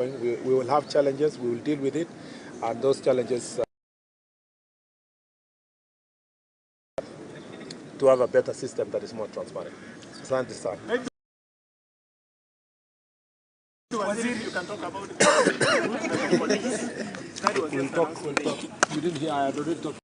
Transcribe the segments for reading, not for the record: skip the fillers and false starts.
We will have challenges, we will deal with it, and those challenges to have a better system that is more transparent. Asante sana. You can talk about it. We'll talk. You didn't hear, I had already talked.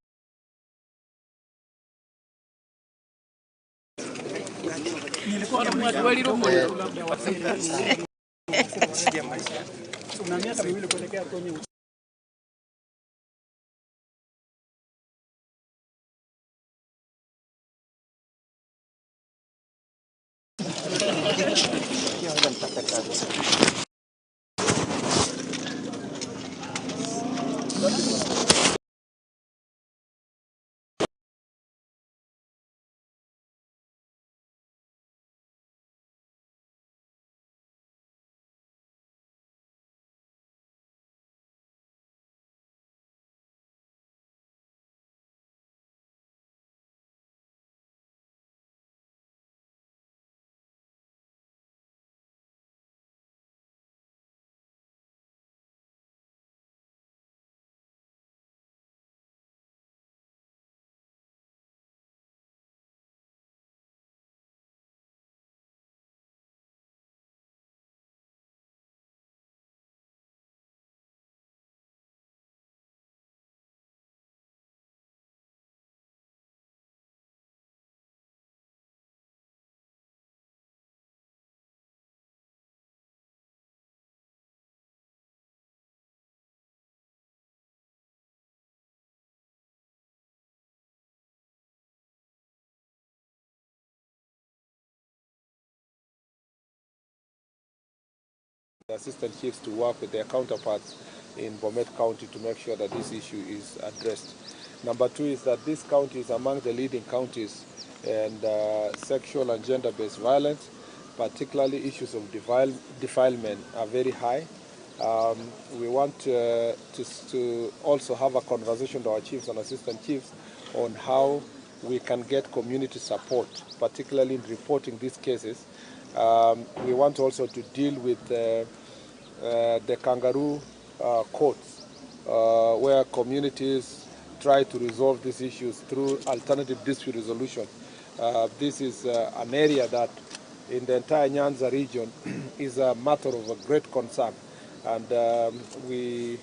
The assistant chiefs to work with their counterparts in Bomet County to make sure that this issue is addressed. Number two is that this county is among the leading counties in sexual and gender-based violence, particularly issues of defilement are very high. We want to also have a conversation with our chiefs and assistant chiefs on how we can get community support, particularly in reporting these cases. We want also to deal with the kangaroo courts, where communities try to resolve these issues through alternative dispute resolution. This is an area that in the entire Nyanza region is a matter of a great concern, and we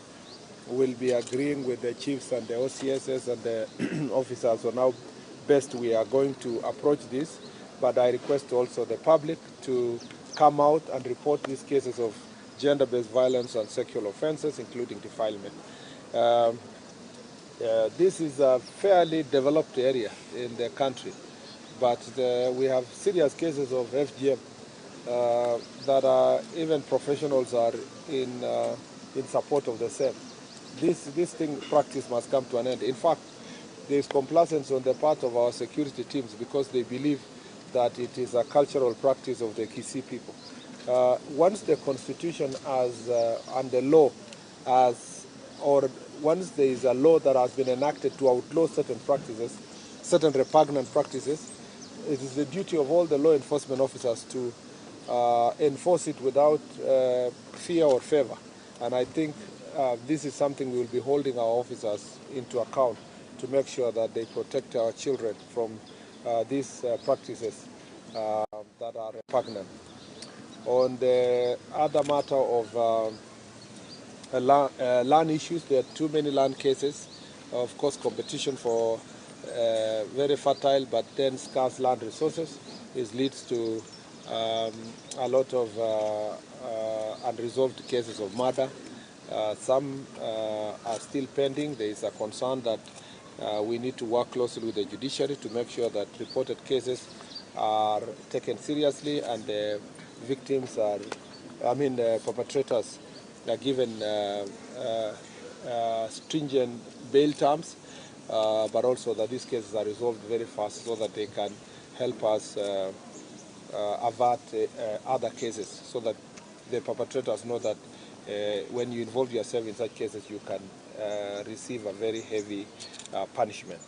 will be agreeing with the chiefs and the OCSs and the officers on how best we are going to approach this. But I request also the public to come out and report these cases of gender-based violence and sexual offenses, including defilement. This is a fairly developed area in the country, but we have serious cases of FGM that are, even professionals are in support of the same. This practice must come to an end. In fact, there is complacence on the part of our security teams because they believe that it is a cultural practice of the Kisii people. Once the constitution has and the law has, or once there is a law that has been enacted to outlaw certain practices, certain repugnant practices, it is the duty of all the law enforcement officers to enforce it without fear or favor. And I think this is something we will be holding our officers into account to make sure that they protect our children from these practices that are repugnant. On the other matter of land issues, there are too many land cases. Of course, competition for very fertile but then scarce land resources leads to a lot of unresolved cases of murder. Some are still pending. There is a concern that we need to work closely with the judiciary to make sure that reported cases are taken seriously and the victims are, the perpetrators are given stringent bail terms, but also that these cases are resolved very fast so that they can help us avert other cases, so that the perpetrators know that when you involve yourself in such cases, you can receive a very heavy punishment.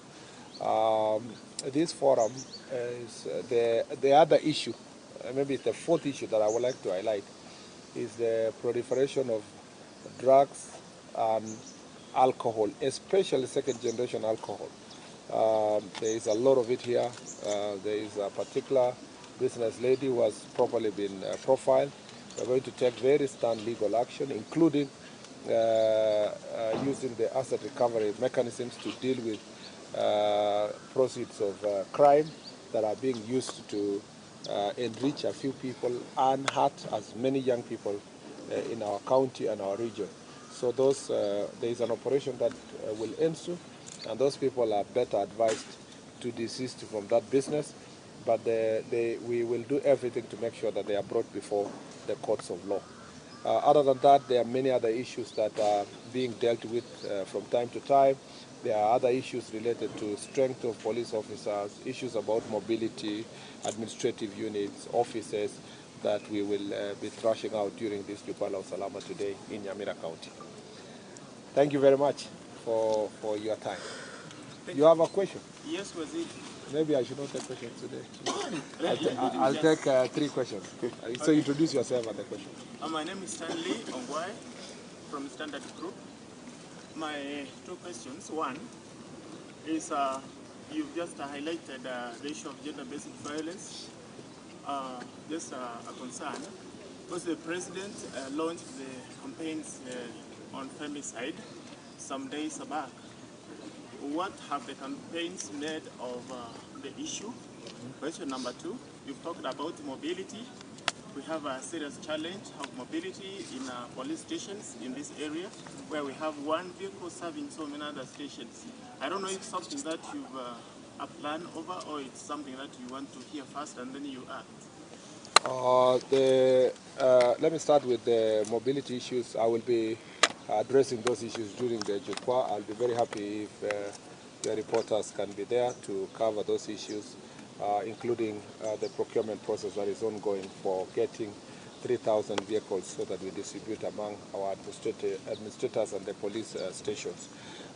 This forum is the other issue, maybe it's the fourth issue that I would like to highlight, is the proliferation of drugs, and alcohol, especially second-generation alcohol. There is a lot of it here. There is a particular business lady who has properly been profiled. We're going to take very stern legal action, including using the asset recovery mechanisms to deal with proceeds of crime that are being used to enrich a few people and hurt as many young people in our county and our region. So those, there is an operation that will ensue, and those people are better advised to desist from that business, but we will do everything to make sure that they are brought before the courts of law. Other than that, there are many other issues that are being dealt with from time to time. There are other issues related to strength of police officers, issues about mobility, administrative units, offices that we will be thrashing out during this Jukwaa Usalama today in Nyamira County. Thank you very much for your time. You have a question? Yes, Waziri. Maybe I should not take questions today. I'll take 3 questions. So introduce yourself and the question. My name is Stanley Ongwai from Standard Group. My 2 questions. One is you've just highlighted the issue of gender-based violence. Just a concern because the president launched the campaigns on femicide some days back. What have the campaigns made of the issue? Question number 2, you've talked about mobility. We have a serious challenge of mobility in police stations in this area where we have one vehicle serving so many other stations. I don't know if it's something that you've a plan over or it's something that you want to hear first and then you act. Let me start with the mobility issues. I will be addressing those issues during the Jukwaa. I'll be very happy if the reporters can be there to cover those issues, including the procurement process that is ongoing for getting 3,000 vehicles so that we distribute among our administrators and the police stations.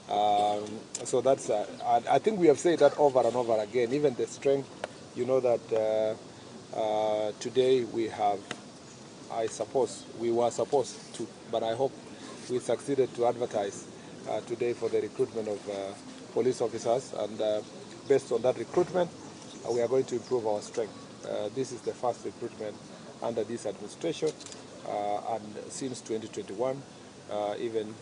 So that's, I think we have said that over and over again, even the strength, you know that today we have, I suppose, we were supposed to, but I hope we succeeded to advertise today for the recruitment of police officers, and based on that recruitment, we are going to improve our strength. This is the first recruitment under this administration, and since 2021, even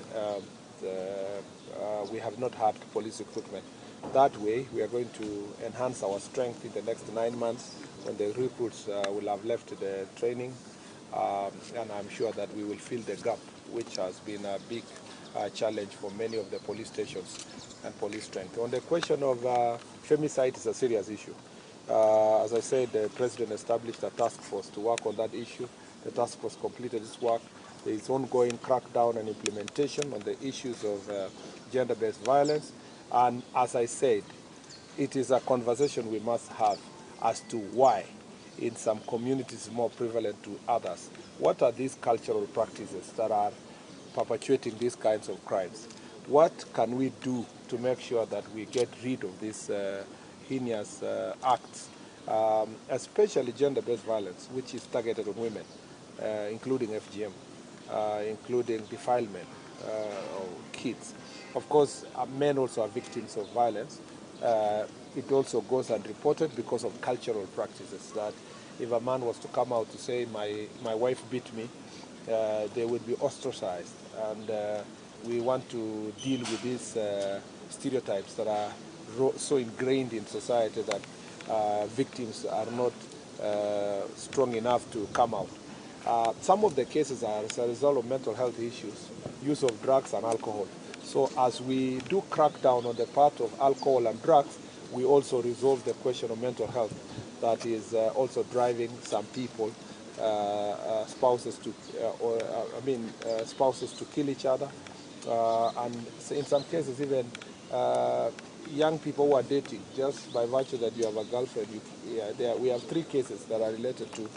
we have not had police recruitment. That way, we are going to enhance our strength in the next 9 months when the recruits will have left the training, and I'm sure that we will fill the gap, which has been a big challenge for many of the police stations and police strength. On the question of femicide, is a serious issue. As I said, the president established a task force to work on that issue. The task force completed its work. There is ongoing crackdown and implementation on the issues of gender-based violence. And as I said, it is a conversation we must have as to why in some communities more prevalent to others. What are these cultural practices that are perpetuating these kinds of crimes? What can we do to make sure that we get rid of these heinous acts, especially gender-based violence, which is targeted on women, including FGM, including defilement of kids. Of course, men also are victims of violence. It also goes unreported because of cultural practices that if a man was to come out to say, my wife beat me, they would be ostracized. And we want to deal with these stereotypes that are so ingrained in society that victims are not strong enough to come out. Some of the cases are as a result of mental health issues, use of drugs and alcohol. So as we do crack down on the part of alcohol and drugs, we also resolve the question of mental health that is also driving some people, spouses to kill each other, and in some cases even young people who are dating just by virtue that you have a girlfriend. We have 3 cases that are related to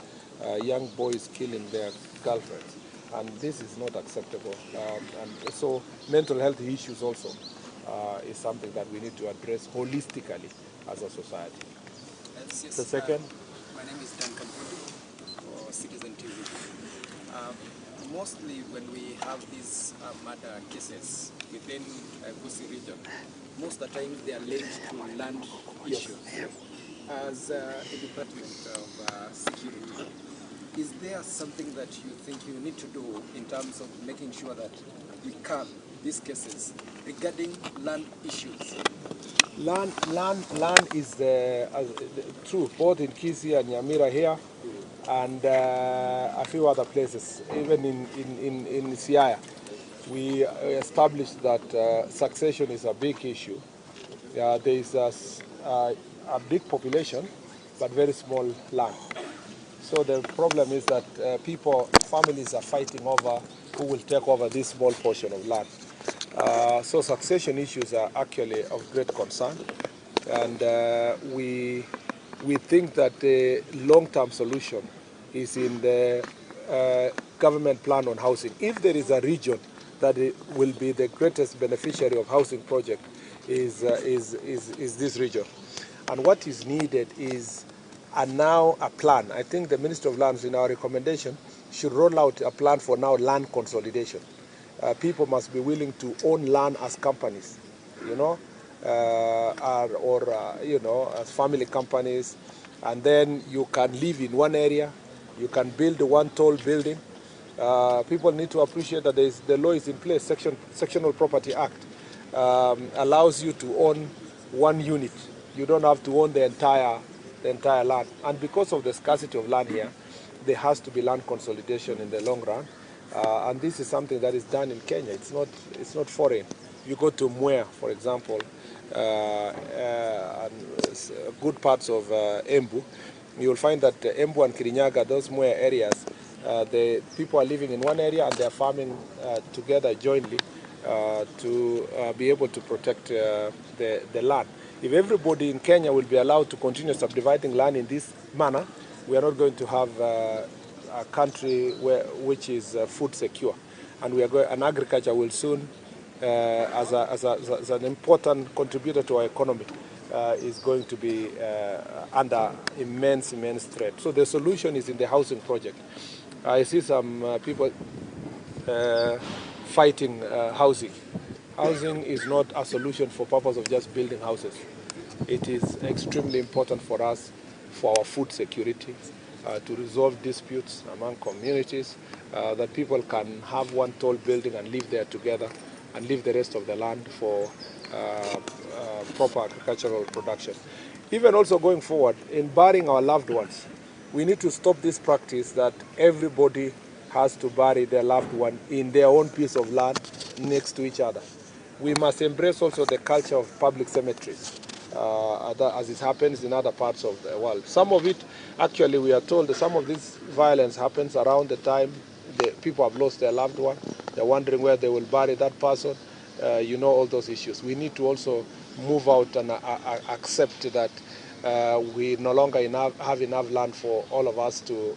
young boys killing their girlfriends, and this is not acceptable. And so mental health issues also is something that we need to address holistically as a society. Yes, the second? My name is Duncan for Citizen TV. mostly when we have these murder cases within Gusii region, most of the time they are linked to land issues. As a Department of Security, is there something that you think you need to do in terms of making sure that we curb these cases regarding land issues? Land is true, both in Kisii and Nyamira here, and a few other places, even in Siaya. We established that succession is a big issue. There is a big population, but very small land. So the problem is that families are fighting over who will take over this small portion of land. So succession issues are actually of great concern, and we think that the long-term solution is in the government plan on housing. If there is a region that will be the greatest beneficiary of housing project, is this region, and what is needed is now a plan. I think the Minister of Lands, in our recommendation, should roll out a plan for now land consolidation. People must be willing to own land as companies, you know, as family companies, and then you can live in one area, you can build one tall building. People need to appreciate that the law is in place. Sectional Property Act allows you to own one unit. You don't have to own the entire land. And because of the scarcity of land here, there has to be land consolidation in the long run. And this is something that is done in Kenya. It's not foreign. You go to Mwea, for example, and good parts of Embu, you'll find that Embu and Kirinyaga, those Mwea areas, the people are living in one area and they're farming together jointly to be able to protect the land. If everybody in Kenya will be allowed to continue subdividing land in this manner, we are not going to have a country which is food secure, and and agriculture will soon, as an important contributor to our economy, is going to be under immense threat. So the solution is in the housing project. I see some people fighting housing. Housing is not a solution for purpose of just building houses. It is extremely important for us, for our food security, to resolve disputes among communities, that people can have one tall building and live there together and leave the rest of the land for proper agricultural production. Even also going forward, in burying our loved ones, we need to stop this practice that everybody has to bury their loved one in their own piece of land next to each other. We must embrace also the culture of public cemeteries, as it happens in other parts of the world. Some of it, actually, we are told that some of this violence happens around the time the people have lost their loved one. They're wondering where they will bury that person. All those issues. We need to also move out and accept that we no longer have enough land for all of us to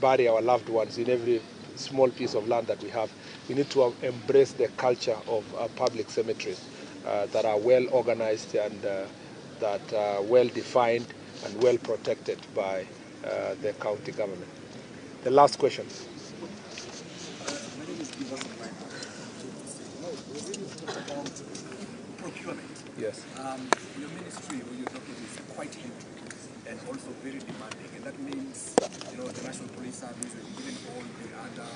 bury our loved ones in every small piece of land that we have. We need to embrace the culture of public cemeteries that are well organized and that are well defined and well protected by the county government. The last question. My name is about procurement. Yes. Your ministry or your docket is quite heavy and also very demanding, and that means the National Police Service and even all the other